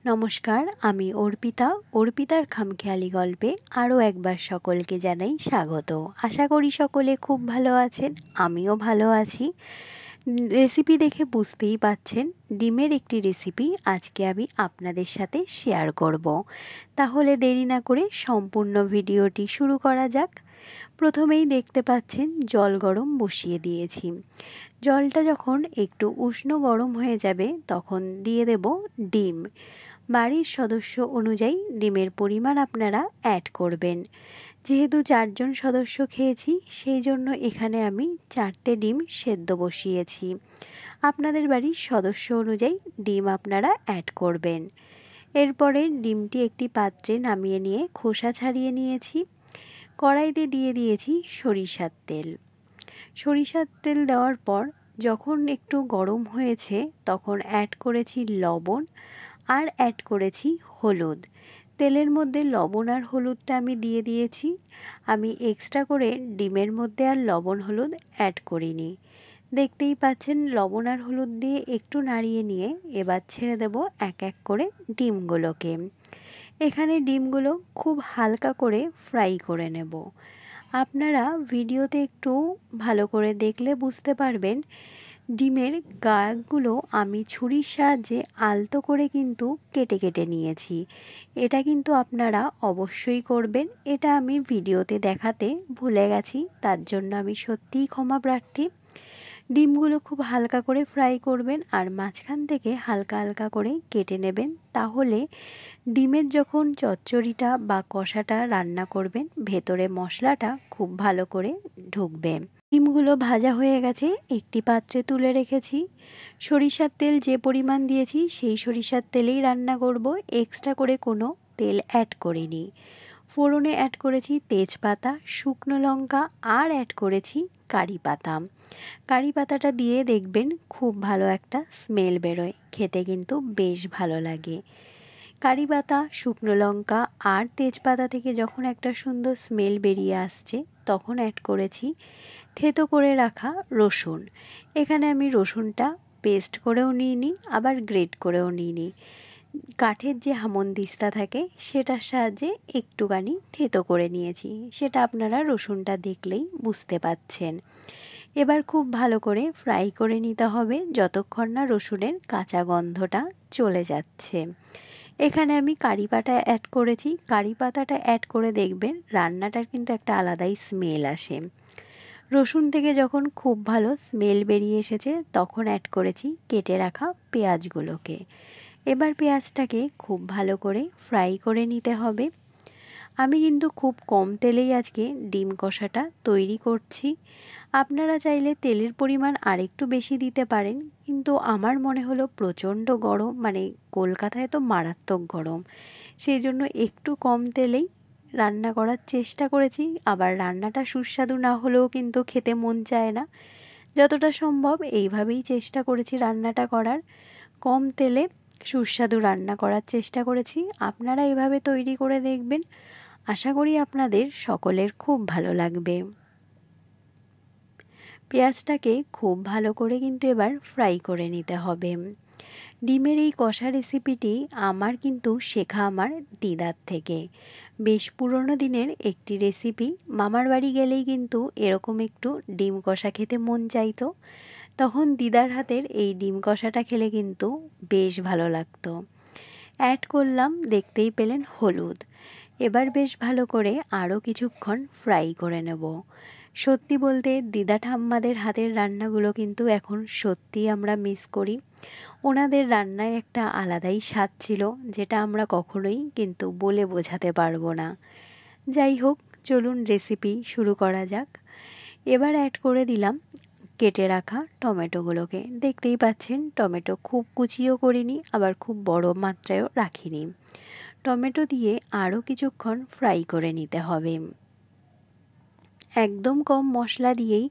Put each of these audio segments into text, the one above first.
নমস্কার, আমি অর্পিতা। অর্পিতার খামখেয়ালি গল্পে আরও একবার সকলকে জানাই স্বাগত। আশা করি সকলে খুব ভালো আছেন, আমিও ভালো আছি। রেসিপি দেখে বুঝতেই পাচ্ছেন, ডিমের একটি রেসিপি আজকে আমি আপনাদের সাথে শেয়ার করব। তাহলে দেরি না করে সম্পূর্ণ ভিডিওটি শুরু করা যাক। প্রথমেই দেখতে পাচ্ছেন জল গরম বসিয়ে দিয়েছি। জলটা যখন একটু উষ্ণ গরম হয়ে যাবে তখন দিয়ে দেব ডিম। বাড়ির সদস্য অনুযায়ী ডিমের পরিমাণ আপনারা অ্যাড করবেন। যেহেতু 4 জন সদস্য খেয়েছি, সেই জন্য এখানে আমি 4টে ডিম সেদ্ধ বসিয়েছি। আপনাদের বাড়ির সদস্য অনুযায়ী ডিম আপনারা অ্যাড করবেন। এরপরে ডিমটি একটি পাত্রে নামিয়ে নিয়ে খোসা ছাড়িয়ে নিয়েছি। কড়াইতে দিয়ে দিয়েছি সরিষার তেল। সরিষার তেল দেওয়ার পর যখন একটু গরম হয়েছে তখন অ্যাড করেছি লবণ আর অ্যাড করেছি হলুদ। তেলের মধ্যে লবণ আর হলুদটা আমি দিয়ে দিয়েছি। আমি এক্সট্রা করে ডিমের মধ্যে আর লবণ হলুদ অ্যাড করিনি। দেখতেই পাচ্ছেন লবণ আর হলুদ দিয়ে একটু নাড়িয়ে নিয়ে এবার ছেড়ে দেব এক এক করে ডিমগুলোকে। এখানে ডিমগুলো খুব হালকা করে ফ্রাই করে নেব। আপনারা ভিডিওতে একটু ভালো করে দেখলে বুঝতে পারবেন, ডিমের গাগুলো আমি ছুরির সাহায্যে আলতো করে কিন্তু কেটে কেটে নিয়েছি। এটা কিন্তু আপনারা অবশ্যই করবেন। এটা আমি ভিডিওতে দেখাতে ভুলে গেছি, তার জন্য আমি সত্যিই ক্ষমা প্রার্থী। ডিমগুলো খুব হালকা করে ফ্রাই করবেন আর মাঝখান থেকে হালকা হালকা করে কেটে নেবেন। তাহলে ডিমের যখন চচ্চড়িটা বা কষাটা রান্না করবেন, ভেতরে মশলাটা খুব ভালো করে ঢুকবে। ডিমগুলো ভাজা হয়ে গেছে, একটি পাত্রে তুলে রেখেছি। সরিষার তেল যে পরিমাণ দিয়েছি সেই সরিষার তেলেই রান্না করব, এক্সট্রা করে কোনো তেল অ্যাড করিনি। ফোড়নে অ্যাড করেছি তেজপাতা, শুকনো লঙ্কা আর অ্যাড করেছি কারি পাতা। কারি পাতাটা দিয়ে দেখবেন খুব ভালো একটা স্মেল বেরোয়, খেতে কিন্তু বেশ ভালো লাগে। কারি পাতা, শুকনো লঙ্কা আর তেজপাতা থেকে যখন একটা সুন্দর স্মেল বেরিয়ে আসছে তখন অ্যাড করেছি থেতো করে রাখা রসুন। এখানে আমি রসুনটা পেস্ট করেও নিইনি, আবার গ্রেট করেও নিইনি। কাঠের যে হামনদিস্তা থাকে সেটার সাহায্যে একটুখানি থেতো করে নিয়েছি, সেটা আপনারা রসুনটা দেখলেই বুঝতে পাচ্ছেন। এবার খুব ভালো করে ফ্রাই করে নিতে হবে যতক্ষণ না রসুনের কাঁচা গন্ধটা চলে যাচ্ছে। এখানে আমি কারি পাতা অ্যাড করেছি। কারি পাতাটা অ্যাড করে দেখবেন রান্নাটার কিন্তু একটা আলাদাই স্মেল আসে। রসুন থেকে যখন খুব ভালো স্মেল বেরিয়ে এসেছে তখন অ্যাড করেছি কেটে রাখা পেঁয়াজগুলোকে। এবার পেঁয়াজটাকে খুব ভালো করে ফ্রাই করে নিতে হবে। আমি কিন্তু খুব কম তেলেই আজকে ডিম কষাটা তৈরি করছি। আপনারা চাইলে তেলের পরিমাণ আরেকটু বেশি দিতে পারেন, কিন্তু আমার মনে হলো প্রচণ্ড গরম, মানে কলকাতায় তো মারাত্মক গরম, সেই জন্য একটু কম তেলেই রান্না করার চেষ্টা করেছি। আবার রান্নাটা সুস্বাদু না হলেও কিন্তু খেতে মন চায় না। যতটা সম্ভব এইভাবেই চেষ্টা করেছি রান্নাটা করার, কম তেলে সুস্বাদু রান্না করার চেষ্টা করেছি। আপনারা এভাবে তৈরি করে দেখবেন, আশা করি আপনাদের সকলের খুব ভালো লাগবে। পেঁয়াজটাকে খুব ভালো করে কিন্তু এবার ফ্রাই করে নিতে হবে। ডিমের এই কষা রেসিপিটি আমার কিন্তু শেখা আমার দিদার থেকে। বেশ পুরনো দিনের একটি রেসিপি। মামার বাড়ি গেলেই কিন্তু এরকম একটু ডিম কষা খেতে মন চাইতো, তখন দিদার হাতের এই ডিম কষাটা খেলে কিন্তু বেশ ভালো লাগতো। অ্যাড করলাম, দেখতেই পেলেন, হলুদ। এবার বেশ ভালো করে আরও কিছুক্ষণ ফ্রাই করে নেব। সত্যি বলতে দিদা ঠাম্মাদের হাতের রান্নাগুলো কিন্তু এখন সত্যিই আমরা মিস করি। ওনাদের রান্নায় একটা আলাদাই স্বাদ ছিল, যেটা আমরা কখনোই কিন্তু বলে বোঝাতে পারবো না। যাই হোক, চলুন রেসিপি শুরু করা যাক। এবার অ্যাড করে দিলাম কেটে রাখা টমেটোগুলোকে। দেখতেই পাচ্ছেন টমেটো খুব কুচিও করিনি, আবার খুব বড় মাত্রায়ও রাখিনি। টমেটো দিয়ে আরও কিছুক্ষণ ফ্রাই করে নিতে হবে। একদম কম মশলা দিয়েই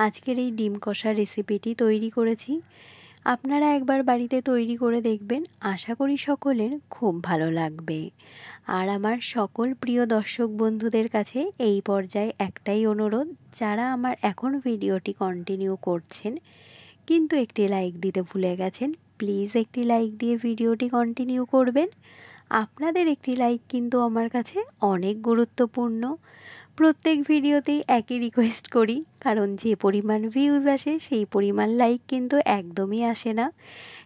আজকের এই ডিম কষা রেসিপিটি তৈরি করেছি। আপনারা একবার বাড়িতে তৈরি করে দেখবেন, আশা করি সকলের খুব ভালো লাগবে। আর আমার সকল প্রিয় দর্শক বন্ধুদের কাছে এই পর্যায়ে একটাই অনুরোধ, যারা আমার এখন ভিডিওটি কন্টিনিউ করছেন কিন্তু একটি লাইক দিতে ভুলে গেছেন, প্লিজ একটি লাইক দিয়ে ভিডিওটি কন্টিনিউ করবেন। আপনাদের একটি লাইক কিন্তু আমার কাছে অনেক গুরুত্বপূর্ণ। প্রত্যেক ভিডিওতেই একই রিকোয়েস্ট করি, কারণ যে পরিমাণ ভিউজ আসে সেই পরিমাণ লাইক কিন্তু একদমই আসে না।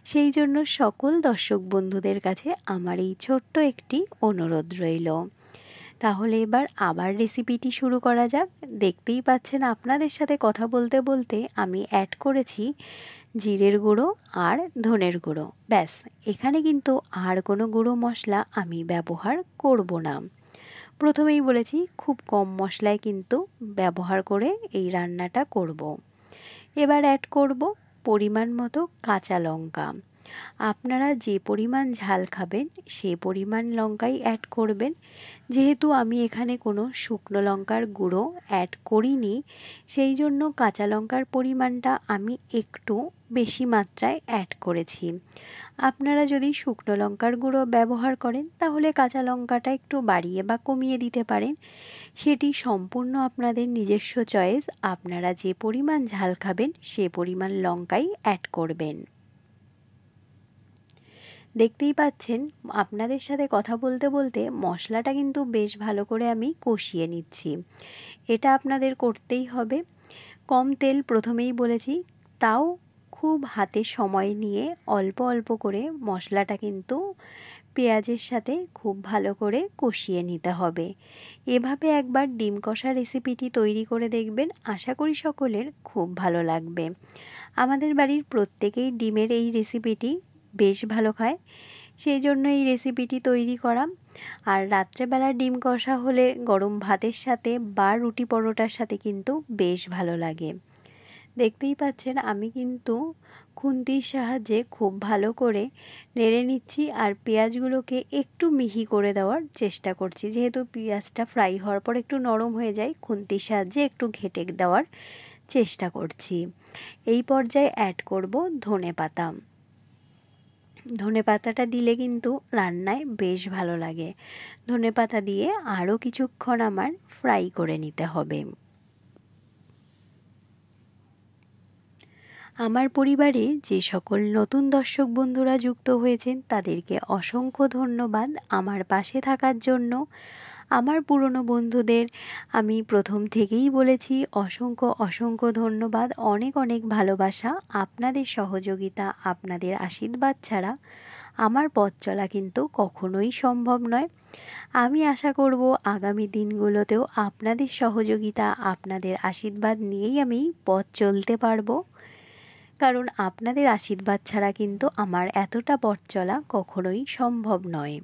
সেই জন্য সকল দর্শক বন্ধুদের কাছে আমার এই ছোট্ট একটি অনুরোধ রইল। তাহলে এবার আবার রেসিপিটি শুরু করা যাক। দেখতেই পাচ্ছেন আপনাদের সাথে কথা বলতে বলতে আমি অ্যাড করেছি জিরের গুঁড়ো আর ধনের গুঁড়ো। ব্যাস, এখানে কিন্তু আর কোনো গুঁড়ো মশলা আমি ব্যবহার করব না। প্রথমেই বলেছি খুব কম মশলায় কিন্তু ব্যবহার করে এই রান্নাটা করব। এবার অ্যাড করব পরিমাণ মতো কাঁচা লঙ্কা। আপনারা যে পরিমাণ ঝাল খাবেন সে পরিমাণ লঙ্কাই অ্যাড করবেন। যেহেতু আমি এখানে কোনো শুকনো লঙ্কার গুঁড়ো অ্যাড করিনি, সেই জন্য কাঁচা লঙ্কার পরিমাণটা আমি একটু বেশি মাত্রায় অ্যাড করেছি। আপনারা যদি শুকনো লঙ্কার গুঁড়ো ব্যবহার করেন তাহলে কাঁচা লঙ্কাটা একটু বাড়িয়ে বা কমিয়ে দিতে পারেন। সেটি সম্পূর্ণ আপনাদের নিজস্ব চয়েস। আপনারা যে পরিমাণ ঝাল খাবেন সে পরিমাণ লঙ্কাই অ্যাড করবেন। দেখতেই পাচ্ছেন আপনাদের সাথে কথা বলতে বলতে মশলাটা কিন্তু বেশ ভালো করে আমি কষিয়ে নিচ্ছি। এটা আপনাদের করতেই হবে। কম তেল প্রথমেই বলেছি, তাও খুব হাতে সময় নিয়ে অল্প অল্প করে মশলাটা কিন্তু পেঁয়াজের সাথে খুব ভালো করে কষিয়ে নিতে হবে। এভাবে একবার ডিম কষা রেসিপিটি তৈরি করে দেখবেন, আশা করি সকলের খুব ভালো লাগবে। আমাদের বাড়ির প্রত্যেকেই ডিমের এই রেসিপিটি বেশ ভালো খায়, সেই জন্য এই রেসিপিটি তৈরি করা। আর রাত্রেবেলা ডিম কষা হলে গরম ভাতের সাথে বা রুটি পরোটার সাথে কিন্তু বেশ ভালো লাগে। দেখতেই পাচ্ছেন আমি কিন্তু খুন্তির সাহায্যে খুব ভালো করে নেড়ে নিচ্ছি আর পেঁয়াজগুলোকে একটু মিহি করে দেওয়ার চেষ্টা করছি। যেহেতু পেঁয়াজটা ফ্রাই হওয়ার পর একটু নরম হয়ে যায়, খুন্তির সাহায্যে একটু ঘেঁটে দেওয়ার চেষ্টা করছি। এই পর্যায়ে অ্যাড করব ধনেপাতা। ধনেপাতাটা দিলে কিন্তু রান্নায় বেশ ভালো লাগে। ধনেপাতা দিয়ে আরও কিছুক্ষণ আমার ফ্রাই করে নিতে হবে। আমার পরিবারে যে সকল নতুন দর্শক বন্ধুরা যুক্ত হয়েছেন তাদেরকে অসংখ্য ধন্যবাদ আমার পাশে থাকার জন্য। আমার পুরনো বন্ধুদের আমি প্রথম থেকেই বলেছি অসংখ্য অসংখ্য ধন্যবাদ, অনেক অনেক ভালোবাসা। আপনাদের সহযোগিতা, আপনাদের আশীর্বাদ ছাড়া আমার পথ চলা কিন্তু কখনোই সম্ভব নয়। আমি আশা করব আগামী দিনগুলোতেও আপনাদের সহযোগিতা, আপনাদের আশীর্বাদ নিয়েই আমি পথ চলতে পারবো। কারণ আপনাদের আশীর্বাদ ছাড়া কিন্তু আমার এতটা পথ চলা কখনোই সম্ভব নয়।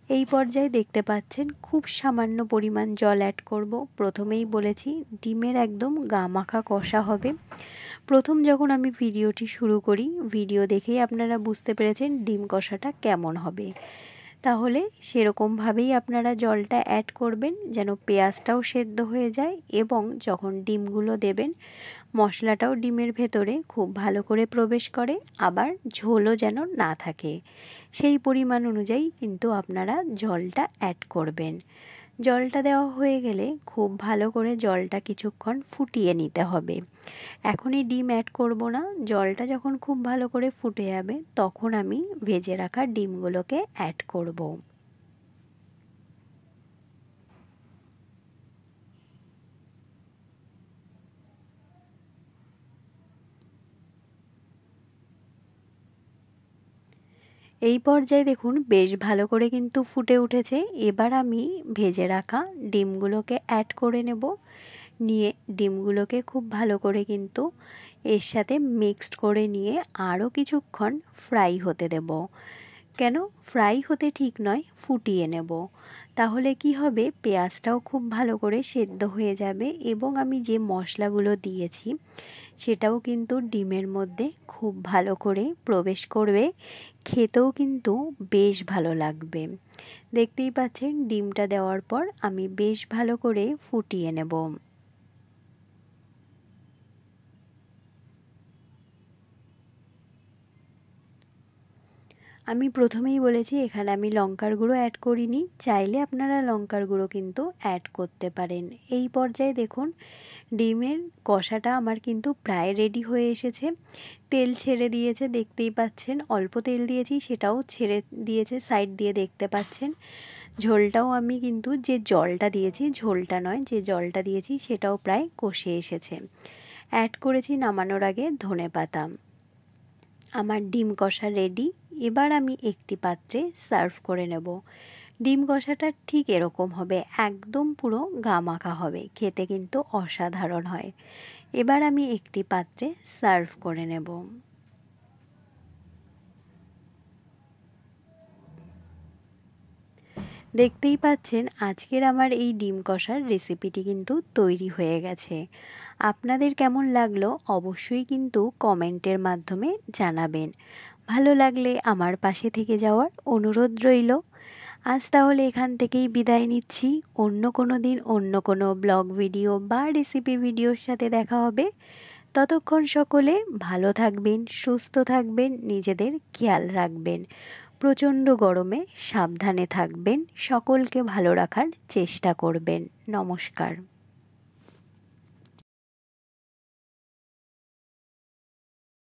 এই পর্যায়ে দেখতে পাচ্ছেন খুব সামান্য পরিমাণ জল অ্যাড করব। প্রথমেই বলেছি ডিমের একদম গা মাখা কষা হবে। প্রথম যখন আমি ভিডিওটি শুরু করি, ভিডিও দেখেই আপনারা বুঝতে পেরেছেন ডিম কষাটা কেমন হবে। তাহলে সেরকমভাবেই আপনারা জলটা অ্যাড করবেন যেন পেঁয়াজটাও সেদ্ধ হয়ে যায় এবং যখন ডিমগুলো দেবেন মশলাটাও ডিমের ভেতরে খুব ভালো করে প্রবেশ করে, আবার ঝোলও যেন না থাকে। সেই পরিমাণ অনুযায়ী কিন্তু আপনারা জলটা অ্যাড করবেন। জলটা দেওয়া হয়ে গেলে খুব ভালো করে জলটা কিছুক্ষণ ফুটিয়ে নিতে হবে। এখনই ডিম অ্যাড করব না, জলটা যখন খুব ভালো করে ফুটে যাবে তখন আমি ভেজে রাখা ডিমগুলোকে অ্যাড করব। এই পর্যায়ে দেখুন বেশ ভালো করে কিন্তু ফুটে উঠেছে। এবার আমি ভেজে রাখা ডিমগুলোকে অ্যাড করে নেব। নিয়ে ডিমগুলোকে খুব ভালো করে কিন্তু এর সাথে মিক্সড করে নিয়ে আরও কিছুক্ষণ ফ্রাই হতে দেব। কেন ফ্রাই হতে ঠিক নয়, ফুটিয়ে নেব। তাহলে কি হবে, পেঁয়াজটাও খুব ভালো করে সেদ্ধ হয়ে যাবে এবং আমি যে মশলাগুলো দিয়েছি সেটাও কিন্তু ডিমের মধ্যে খুব ভালো করে প্রবেশ করবে, খেতেও কিন্তু বেশ ভালো লাগবে। দেখতেই পাচ্ছেন ডিমটা দেওয়ার পর আমি বেশ ভালো করে ফুটিয়ে নেব। আমি প্রথমেই বলেছি এখানে আমি লঙ্কার গুঁড়ো অ্যাড করিনি, চাইলে আপনারা লঙ্কার গুঁড়ো কিন্তু অ্যাড করতে পারেন। এই পর্যায়ে দেখুন ডিমের কষাটা আমার কিন্তু প্রায় রেডি হয়ে এসেছে, তেল ছেড়ে দিয়েছে দেখতেই পাচ্ছেন, অল্প তেল দিয়েছি সেটাও ছেড়ে দিয়েছে, সাইড দিয়ে দেখতে পাচ্ছেন। ঝোলটাও আমি কিন্তু যে জলটা দিয়েছি, ঝোলটা নয়, যে জলটা দিয়েছি সেটাও প্রায় কষে এসেছে। অ্যাড করেছি নামানোর আগে ধনেপাতা। আমার ডিম কষা রেডি। এবার আমি একটি পাত্রে সার্ভ করে নেব। ডিম কষাটা ঠিক এরকম হবে, একদম পুরো গামাখা হবে, খেতে কিন্তু অসাধারণ হয়। এবার আমি একটি পাত্রে সার্ভ করে নেব। দেখতেই পাচ্ছেন আজকের আমার এই ডিম কষার রেসিপিটি কিন্তু তৈরি হয়ে গেছে। আপনাদের কেমন লাগলো অবশ্যই কিন্তু কমেন্টের মাধ্যমে জানাবেন। ভালো লাগলে আমার পাশে থেকে যাওয়ার অনুরোধ রইল। আজ তাহলে এখান থেকেই বিদায় নিচ্ছি। অন্য কোনো দিন অন্য কোনো ব্লগ ভিডিও বা রেসিপি ভিডিওর সাথে দেখা হবে। ততক্ষণ সকলে ভালো থাকবেন, সুস্থ থাকবেন, নিজেদের খেয়াল রাখবেন। প্রচণ্ড গরমে সাবধানে থাকবেন, সকলকে ভালো রাখার চেষ্টা করবেন। নমস্কার।